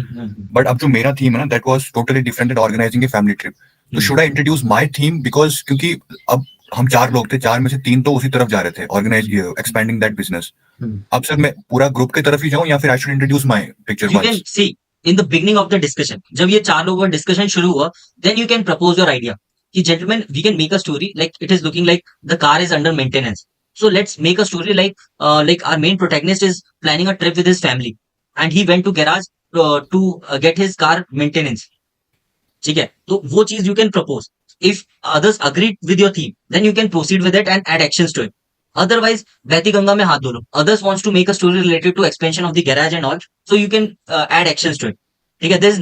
But अब जो मेरा theme है ना, that was totally different than organizing a family trip. तो should I introduce my theme, because क्योंकि अब हम 4 लोग थे, 4 में से 3 तो उसी तरफ जा रहे थे, ऑर्गेनाइज एक्सपैंडिंग दैट बिजनेस. अब सर मैं पूरा ग्रुप की तरफ ही जाऊं या फिर I should introduce my picture You can see in the beginning of the discussion, जब ये 4 लोगों का डिस्कशन शुरू हुआ, then you can propose your idea कि gentlemen, we can make a story like it is looking like the car is under maintenance. So let's make a story like our main protagonist is planning a trip with his family and he went to garage to get his car maintenance. ठीक है. तो वो चीज you can propose. If others agree with your theme, then you can proceed with it and add actions to it. Otherwise बहती गंगा में हाथ धो लो. Others wants to make a story related to expansion of the garage and all, so you can add actions to it. ठीक है. There is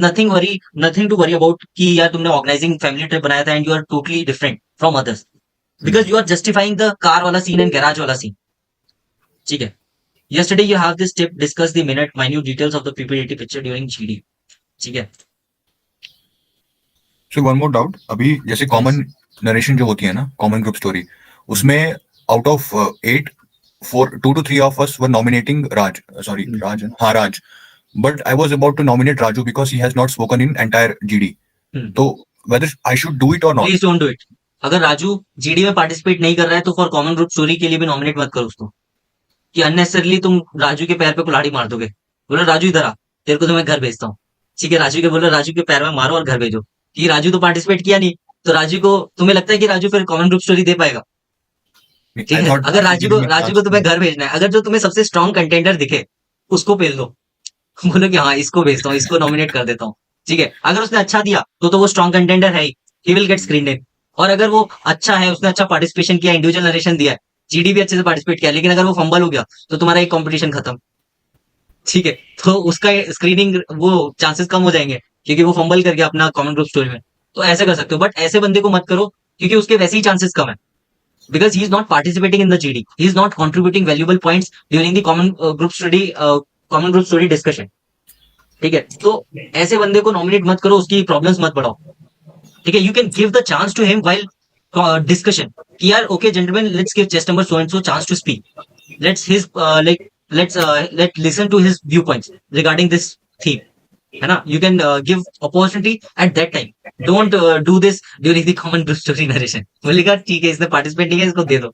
nothing to worry about कि यार तुमने ऑर्गेनाइजिंग फैमिली ट्रिप बनाया था and you are totally different from others, because you are justifying the car वाला scene and garage वाला scene. ठीक है. Yesterday you have this tip, discuss the minute details of the PPT picture during GD. ठीक है. So one more doubt. अभी जैसे common narration जो होती है ना, कॉमन ग्रुप स्टोरी, उसमें out of 8, 2 to 3 of us were nominating Raj. Raj. But I was about to nominate Raju because he has not spoken in entire GD. So whether I should do it or not? Please don't do it. अगर Raju GD में participate नहीं कर रहा है तो for common group story के लिए भी नॉमिनेट मत करो उसको, कि अननेसेसरली तुम राजू के पैर पे कुल्हाड़ी मार दोगे. बोलो राजू इधर आ, तेरे को तो मैं घर भेजता हूँ. ठीक है. राजू के बोलो राजू के पैर में मारो और घर भेजो, कि राजू तो पार्टिसिपेट किया नहीं, तो राजू को तुम्हें लगता है कि राजू फिर कॉमन ग्रुप स्टोरी दे पाएगा. ठीक है. अगर राजू को तुम्हें घर भेजना है, अगर जो तुम्हें सबसे स्ट्रॉन्ग कंटेंडर दिखे उसको पेल दो. बोलो कि हाँ इसको भेजता हूँ, इसको नॉमिनेट कर देता हूँ. ठीक है. अगर उसने अच्छा दिया तो वो स्ट्रॉन्ग कंटेंडर है ही विल गेट स्क्रीन इन. और अगर वो अच्छा है, उसने अच्छा पार्टिसिपेशन किया, इंडिविजुअल नरेशन दिया है, जीडी भी अच्छे से पार्टिसिपेट किया, लेकिन अगर वो फंबल हो गया तो तुम्हारा एक कंपटीशन खत्म. ठीक है. तो उसका स्क्रीनिंग वो चांसेस कम हो जाएंगे क्योंकि वो फंबल कर गया अपना कॉमन ग्रुप स्टोरी में. तो ऐसे कर सकते हो, बट ऐसे बंदे को मत करो क्योंकि उसके वैसे ही चांसेस कम है, because he is not participating in the GD. He is not contributing valuable points during the common group study discussion. ठीक है, तो ऐसे बंदे को नॉमिनेट मत करो, उसकी प्रॉब्लम्स मत बढ़ाओ, ठीक है। You can give the chance to him while discussion कि यार okay gentleman, let's give chest number so and so chance to speak, let's his like let listen to his view points regarding this theme, है ना। You can give opportunity at that time, don't do this during the common group story narration. बोलेगा ठीक है इसने participate नहीं किया, इसको दे दो।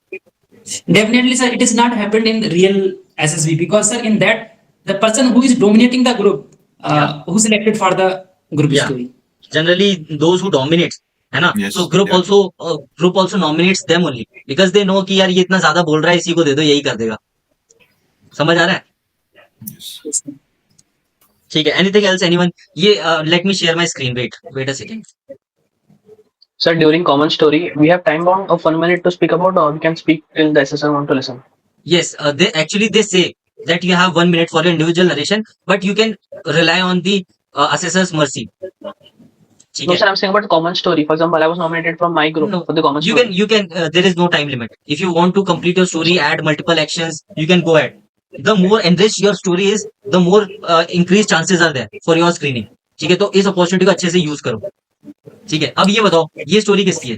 Definitely, sir, it is not happened in real SSB because, sir, in that the person who is dominating the group, who selected for the group Yeah. story. Generally those who dominates, है ना, Yes, so group yeah. also nominates them only because they know कि यार ये इतना ज्यादा बोल रहा है, इसी को दे दो, यही कर देगा। समझ आ रहा है? Yes. ठीक है, एनीथिंग एल्स एनीवन? ये let me share my screen, wait a second. Sir, during common story, we have time bound of 1 minute to speak about, or we can speak till the assessor want to listen. Yes, they say that you have 1 minute for your individual narration, but you can rely on the assessor's mercy. ठीक No, है? sir, I'm saying about common story. For example, I was nominated from my group No, for the common you story. can there is no time limit. If you want to complete your story, add multiple actions, you can go ahead. The more enriched your story is, the more increased chances are there for your screening. ठीक है, तो इस opportunity को अच्छे से use करो। ठीक है, अब ये बताओ ये स्टोरी किसकी है?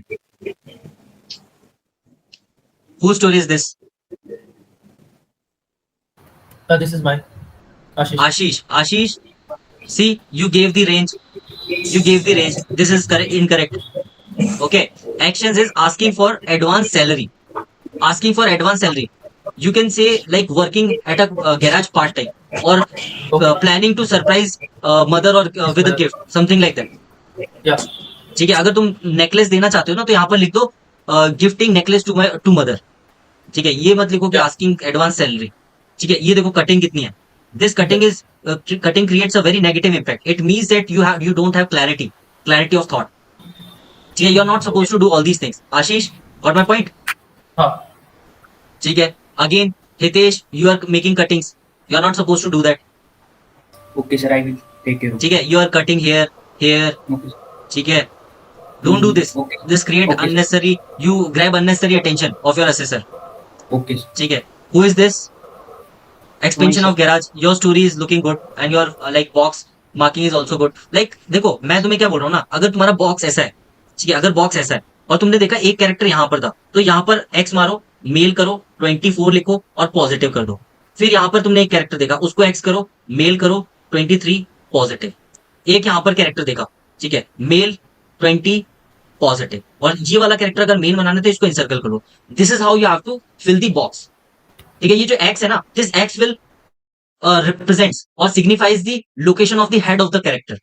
Whose story is this? This is mine. Ashish. Ashish, see, you gave the range. This is incorrect. Okay, actions is asking for advance salary. You can say like working at a garage part time, or planning to surprise mother or with a gift, something like that. Yeah. ठीक है, अगर तुम necklace देना चाहते हो ना, तो यहाँ पर लिख दो गिफ्टिंग नेकलेस टू मदर। ठीक है, ये मत लिखो कि आस्किंग एडवांस सैलरी। ठीक है, ये देखो कटिंग कितनी है। This cutting creates a very negative impact. It means that you don't have clarity of thought. ठीक है, you are not suppose to do all these things. Ashish, got my point? हाँ. ठीक है, again Hitesh, you are making cuttings, you are not suppose to do that. Okay, sir, I will take care of it. ठीक है, you are cutting here. Okay. ठीक है, don't do this. Okay. This create Okay. unnecessary, you grab unnecessary attention of your assessor. Okay, sir. ठीक है, who is this? Expansion Myself. of garage. Your story is looking good and your like box marking is also good. Like देखो, मैं तुम्हें क्या बोल रहा हूँ ना, अगर तुम्हारा बॉक्स ऐसा है, ठीक है, अगर बॉक्स ऐसा है और तुमने देखा एक कैरेक्टर यहाँ पर था, तो यहाँ पर एक्स मारो, मेल करो, 24 लिखो और पॉजिटिव कर दो। फिर यहाँ पर तुमने एक कैरेक्टर देखा, उसको एक्स करो, मेल करो, 23 पॉजिटिव। एक यहाँ पर कैरेक्टर देखा, ठीक है, मेल 20 पॉजिटिव, और ये वाला कैरेक्टर अगर मेल बनाना है तो इसको इंसर्कल करो। This is how you have to fill the box. ठीक है, ये जो एक्स है ना, this X will represents or signifies the location of the head of the character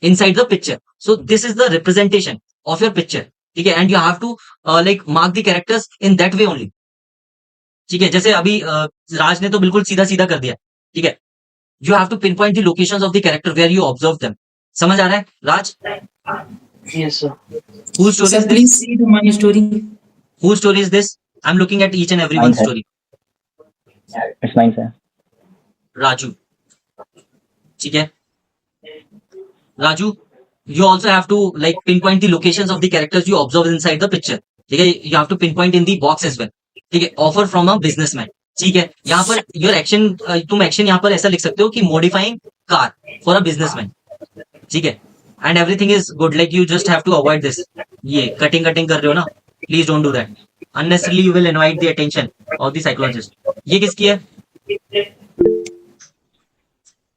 inside the picture. So this is the representation of your picture. ठीक है, and you have to like mark the characters in that way only. ठीक है, जैसे अभी राज ने तो बिल्कुल सीधा सीधा कर दिया। ठीक है, you have to pinpoint the locations of the character where you observe them. समझ आ रहा है राज? Yes, sir. Whose story Sir, is this? please see the my story. Whose story is this? I'm looking at each and every Mine, one's sir. story. It's mine, sir. Raju. ठीक है, Raju, you also have to like pinpoint the locations of the characters you observe inside the picture. ठीक है, you have to pinpoint in the box as well. ठीक है, offer from a businessman. ठीक है, यहाँ पर your action, तुम action यहाँ पर ऐसा लिख सकते हो कि modifying car for a businessman. ठीक है, and everything is good, like you just have to avoid this. ये cutting कर रहे हो ना, please don't do that. Unnecessarily you will invite the attention of the psychologist. ये किसकी है?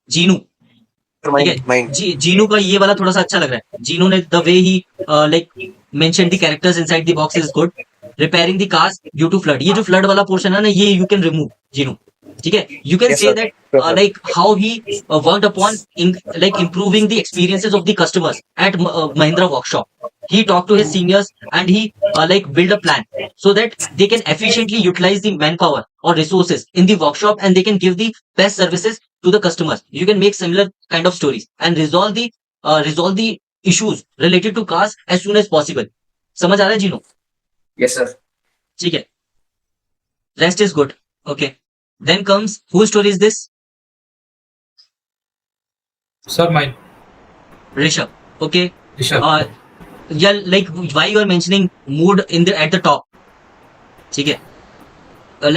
जीनू। ठीक है, जीनू का ये वाला थोड़ा सा अच्छा लग रहा है। जीनू ने द वे ही like mention the characters inside the box is good. Repairing the cars due to flood, ये जो फ्लड वाला पोर्शन है ना, ये यू कैन रिमूव जीनू। ठीक है, you can say that like how he worked upon like improving the experiences of the customers at Mahindra workshop. He talked to his seniors and he like build a plan so that they can efficiently utilize the manpower or resources in the workshop and they can give the best services to the customers. You can make similar kind of stories and resolve the issues related to cars as soon as possible. समझ आ रहा है जीनो? Yes, sir. ठीक है, rest is good. Okay, then comes whose story is this? Sir, mine. Rishabh. Okay. Rishabh. Yeah, like why you are mentioning mood in the at the top. ठीक है,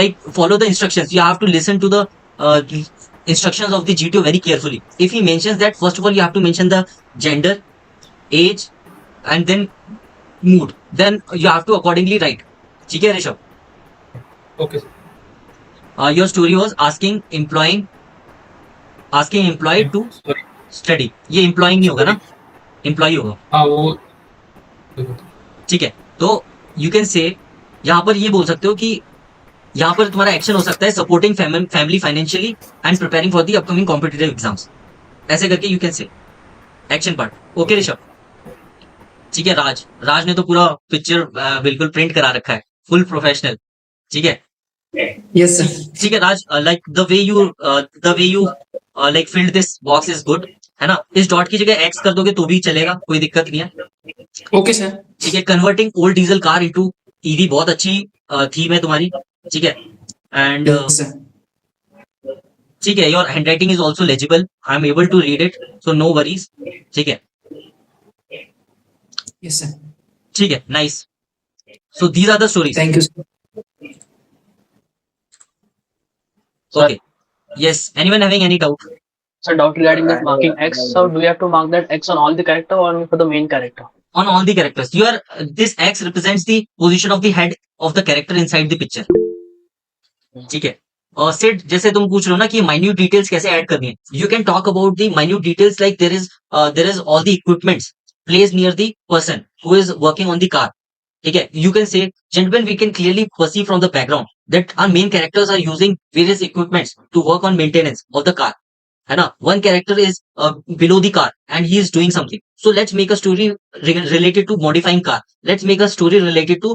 like follow the instructions. You have to listen to the instructions of the GTO very carefully. If he mentions that, first of all, you have to mention the gender, age, and then mood. Then you have to accordingly write. ठीक है Rishabh? Okay. Your story was asking employee to Sorry. study. ये employing नहीं होगा ना? Employee होगा. हाँ वो ठीक है, तो यू कैन से यहाँ पर ये बोल सकते हो कि यहाँ पर तुम्हारा एक्शन हो सकता है supporting family financially and preparing for the upcoming competitive exams. ऐसे करके you can say action part. Okay Rishabh? ठीक है. राज ने तो पूरा पिक्चर बिल्कुल प्रिंट करा रखा है, फुल प्रोफेशनल. ठीक है. Yes, sir. ठीक है Raj, like the way you like filled this box is good, है ना? इस डॉट की जगह एक्स कर दोगे तो भी चलेगा, कोई दिक्कत नहीं है. Okay, sir. ठीक है. Converting old diesel car into EV बहुत अच्छी थीम है तुम्हारी. ठीक है. And Yes, sir. ठीक है, your handwriting is also legible, I am able to read it, so no worries. ठीक है. Yes, sir. ठीक है. Nice. So these are the stories. Thank you, sir. Okay. Yes, anyone having any doubt? So doubt regarding that marking X. So do we have to mark that X on all the character or only for the main character? On all the characters. This X represents the position of the head of the character inside the picture. ठीक है. और सिड, जैसे तुम पूछ रहे हो ना कि माइन्यूट डिटेल्स कैसे ऐड करनी है, you can talk about the minute details like there is all the equipments placed near the person who is working on the car. ठीक है. You can say, gentlemen, we can clearly perceive from the background that our main characters are using various equipments to work on maintenance of the car. है ना? One character is below the car and he is doing something. So let's make a story related to modifying car. Let's make a story related to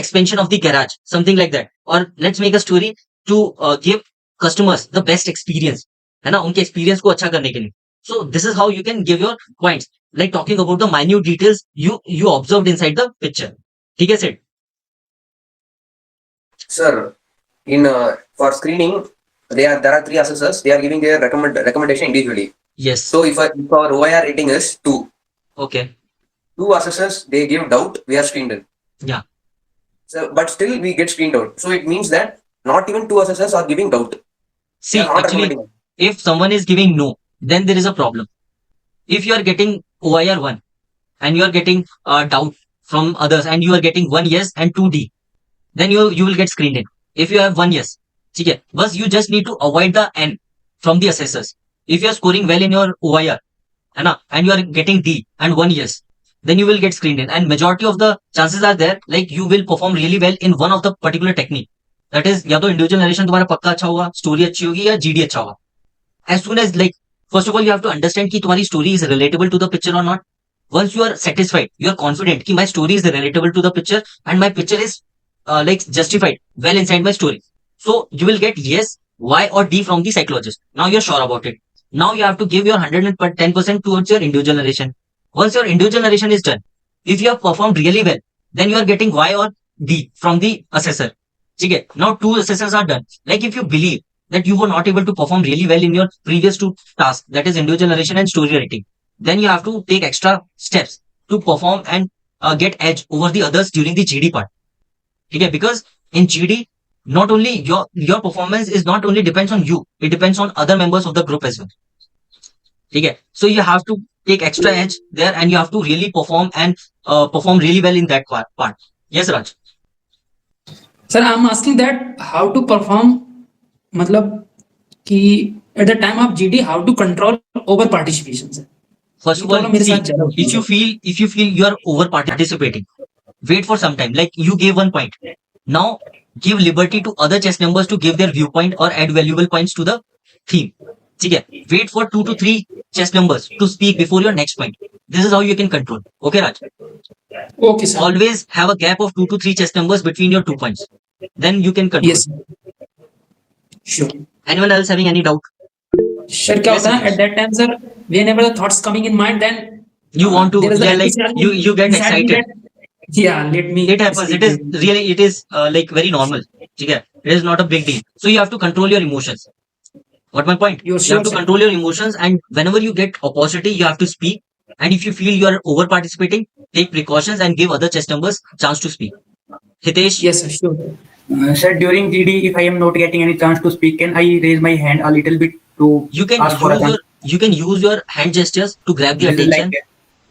expansion of the garage, something like that. Or let's make a story to give customers the best experience. है ना? उनके experience को अच्छा करने के लिए. So this is how you can give your points, like talking about the minute details you observed inside the picture. ठीक है Sid? Sir, in for screening, there are three assessors. They are giving their recommendation individually. Yes. So if our OIR rating is 2, Okay. 2 assessors they give doubt, we are screened in. Yeah. So but still we get screened out. So it means that not even 2 assessors are giving doubt. See, They are not actually, recommending. if someone is giving no, then there is a problem. If you are getting OIR 1 and you are getting doubt from others and you are getting 1 yes and 2 D, then you will get screened in. If you have 1 yes, ठीक है, बस you just need to avoid the N from the assessors. If you are scoring well in your OIR, है ना, and you are getting D and 1 yes, then you will get screened in. And majority of the chances are there, like you will perform really well in one of the particular technique. That is, या तो individual narration तुम्हारा पक्का अच्छा होगा, story अच्छी होगी, या GD अच्छा होगा. As soon as, like, first of all, you have to understand कि तुम्हारी story is relatable to the picture or not. Once you are satisfied, you are confident कि my story is relatable to the picture and my picture is like justified well inside my story. So you will get yes, Y or D from the psychologist. Now you're sure about it. Now you have to give your 110% towards your individual narration. Once your individual narration is done, if you have performed really well, then you are getting Y or D from the assessor. Okay. Now 2 assessors are done. Like if you believe that you were not able to perform really well in your previous 2 tasks, that is individual narration and story writing, then you have to take extra steps to perform and get edge over the others during the GD part. Okay. Because in GD, not only your performance is not only depends on you, it depends on other members of the group as well. Okay. So you have to take extra edge there and you have to really perform and perform really well in that part. Yes, Raj. Sir, I'm asking that how to perform, मतलब कि at the time of GD, how to control over participation, sir. First of all, see, if you feel you are over participating, wait for some time. Like you gave 1 point. Now give liberty to other chess members to give their viewpoint or add valuable points to the theme. ठीक है. Wait for 2 to 3 chess members to speak before your next point. This is how you can control. Okay, Raj? Okay, sir. Always have a gap of 2 to 3 chess members between your 2 points. Then you can control. Yes, sure. Anyone else having any doubt? Sir, क्या होता है at that time, sir, whenever the thoughts coming in mind, then You want to, there is a yeah, like you get inside me excited. that, yeah, let me. It happens. It is like very normal. Okay? It is not a big deal. So you have to control your emotions. What my point? You're You sure, have to sir. control your emotions, and whenever you get opportunity, you have to speak. And if you feel you are over participating, take precautions and give other chess members chance to speak. Hitesh? Yes, sir, sure. Sir, during GD, if I am not getting any chance to speak, can I raise my hand a little bit to You can ask for a use your hand gestures to grab the attention.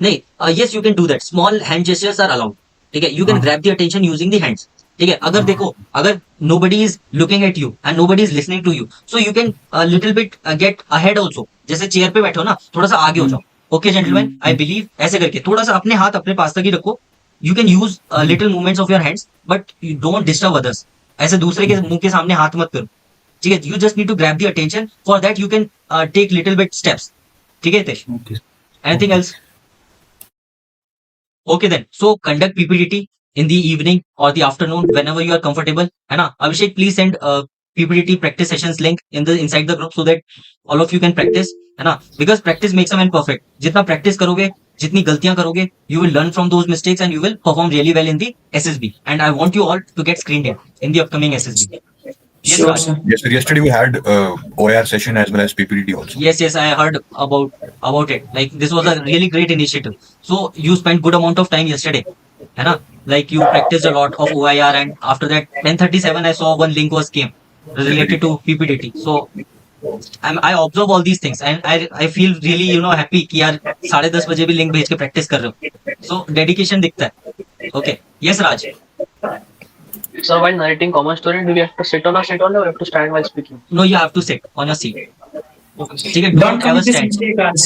नहीं, yes, you can do that. Small hand gestures are allowed. ठीक है, you can grab the attention using the hands. ठीक है, अगर देखो, अगर nobody is looking at you and nobody is listening to you, so you can a little bit get ahead also. जैसे chair पे बैठो ना, थोड़ा सा आगे हो जाओ. Okay, gentlemen, I believe ऐसे करके थोड़ा सा अपने हाथ अपने पास तक ही रखो. You can use little movements of your hands, but you don't disturb others. ऐसे दूसरे के मुंह के सामने हाथ मत करो. ठीक है, you just need to grab the attention. For that, you can take little bit steps. ठीक है, Hitesh? Okay. Anything else? Okay then. So conduct PPT in the evening or the afternoon whenever you are comfortable. है ना? Abhishek, please send PPT practice sessions link inside the group so that all of you can practice. है ना? Because practice makes a man perfect. जितना practice करोगे, जितनी गलतियां करोगे, you will learn from those mistakes and you will perform really well in the SSB. And I want you all to get screened in the upcoming SSB. Yes, Sure, Raj. sir. Yes, sir. Yesterday we had OIR session as well as PPT also. Yes, I heard about it. Like this was a really great initiative. So you spent good amount of time yesterday, है ना? Like you practiced a lot of OIR, and after that 10:37 I saw one link was came related to PPT. So I observe all these things and I feel really happy कि यार 10:30 बजे भी link भेज के practice कर रहे हो. So dedication दिखता है. Okay. Yes, Raj. So while narrating common story, do we have to sit on our seat only or we have to stand while speaking? No, you have to sit on your seat. ठीक है, Don't don't ever commit this stand. mistake, Raj.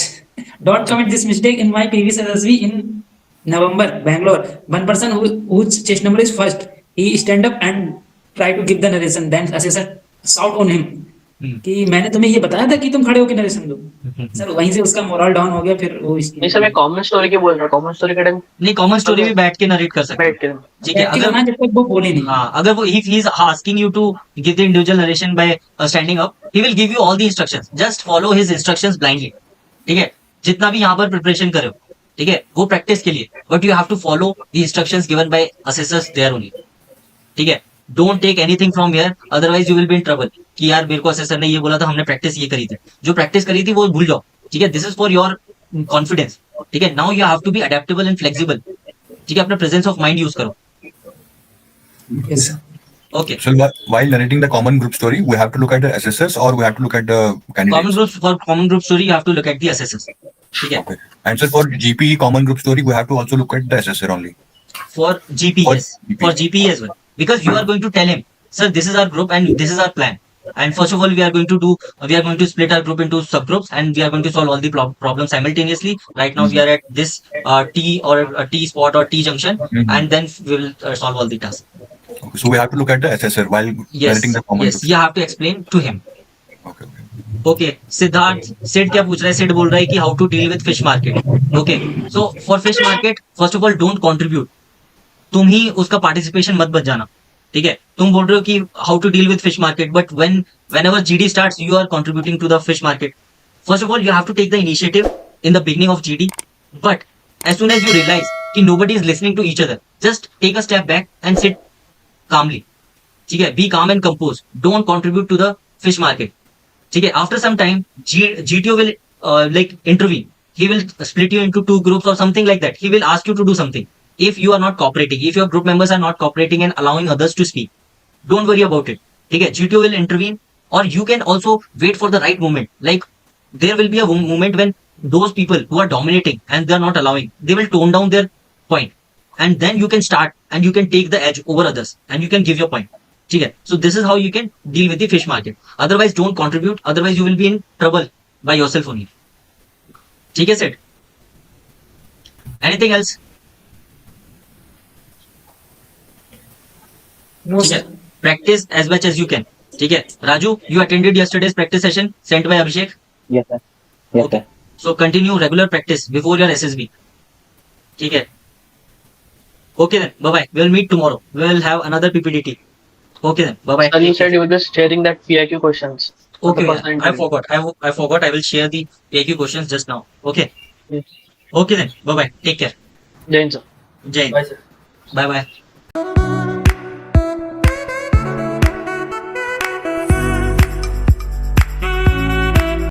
Don't commit this mistake. In my previous SSV in November, Bangalore, one person whose chest number is first, he stand up and try to give the narration. Then assessor shout on him कि मैंने तुम्हें ये बताया था कि तुम खड़े होकर नरेशन दो. सर वहीं से उसका मोरल डाउन हो गया. फिर वो नहीं सर, मैं कॉमन स्टोरी की बोल रहा हूँ. कॉमन स्टोरी के टाइम नहीं, कॉमन स्टोरी भी बैठ के नरेट कर सकते बैठ हो. के ठीक है, अगर जब तक वो बोले नहीं. हाँ, अगर वो if he is asking you to give the individual narration by standing up, he will give you all the instructions. Just follow his instructions blindly. ठीक है, जितना भी यहाँ पर प्रिपरेशन करे हो, ठीक है, वो प्रैक्टिस के लिए. But you have to follow the instructions given by assessors there only. ठीक है, don't take anything from here, otherwise you will be in trouble. कि यार मेरे को असेसर ने ये बोला था, हमने प्रैक्टिस ये करी थी. जो प्रैक्टिस करी थी वो भूल जाओ. ठीक है, this is for your confidence. ठीक है, now you have to be adaptable and flexible. ठीक है, अपना प्रेजेंस ऑफ माइंड यूज करो. Yes, sir. Okay. So while narrating the common group story, we have to look at the assessors or we have to look at the candidates. Common group story, you have to look at the assessors. ठीक है. Okay. And so for GPE common group story, we have to also look at the assessor only. For GP, For yes. GP. For GP as well. Because you are going to tell him, sir, this is our group and this is our plan. And first of all, we are going to split our group into subgroups and we are going to solve all the problems simultaneously. Right now, we are at this T or T spot or T junction, and then we will solve all the tasks. Okay. So we have to look at the assessor while Yes, narrating the common yes, group. you have to explain to him. Okay. Okay, Siddharth, Sid क्या पूछ रहा है? Sid बोल रहा है कि how to deal with fish market. Okay, so for fish market, first of all, don't contribute. तुम ही उसका पार्टिसिपेशन मत बच जाना. ठीक है, तुम बोल रहे हो कि how to deal with fish market, but whenever GD starts, you are contributing to the fish market. First of all, you have to take the initiative in the beginning of GD, but as soon as you realize कि nobody is listening to each other, just take a step back and sit calmly. ठीक है, be calm and composed. Don't contribute to the fish market. ठीक है, after some time, GTO will like intervene. He will split you into two groups or something like that. He will ask you to do something. If you are not cooperating, if your group members are not cooperating and allowing others to speak, don't worry about it. ठीक है, GTO will intervene, or you can also wait for the right moment. Like there will be a moment when those people who are dominating and they are not allowing, they will tone down their point, and then you can start and you can take the edge over others and you can give your point. ठीक है, so this is how you can deal with the fish market. Otherwise, don't contribute. Otherwise, you will be in trouble by yourself only. ठीक है, Sid? Anything else? No, ठीक है, sir. practice as much as you can. ठीक है, Raju, you attended yesterday's practice session sent by Abhishek. Yes, sir. Yes, Okay. sir. So continue regular practice before your SSB. ठीक है. Okay then. Bye bye. We'll meet tomorrow. We'll have another PPDT. Okay then. Bye bye. Sir, you said you were just sharing that PIQ questions. for the Okay. personal I interview. forgot. I forgot. I will share the PQ questions just now. Okay. Yes. Okay then. Bye bye. Take care. Jai Hind, sir. Jai Hind. Bye, sir. Bye bye.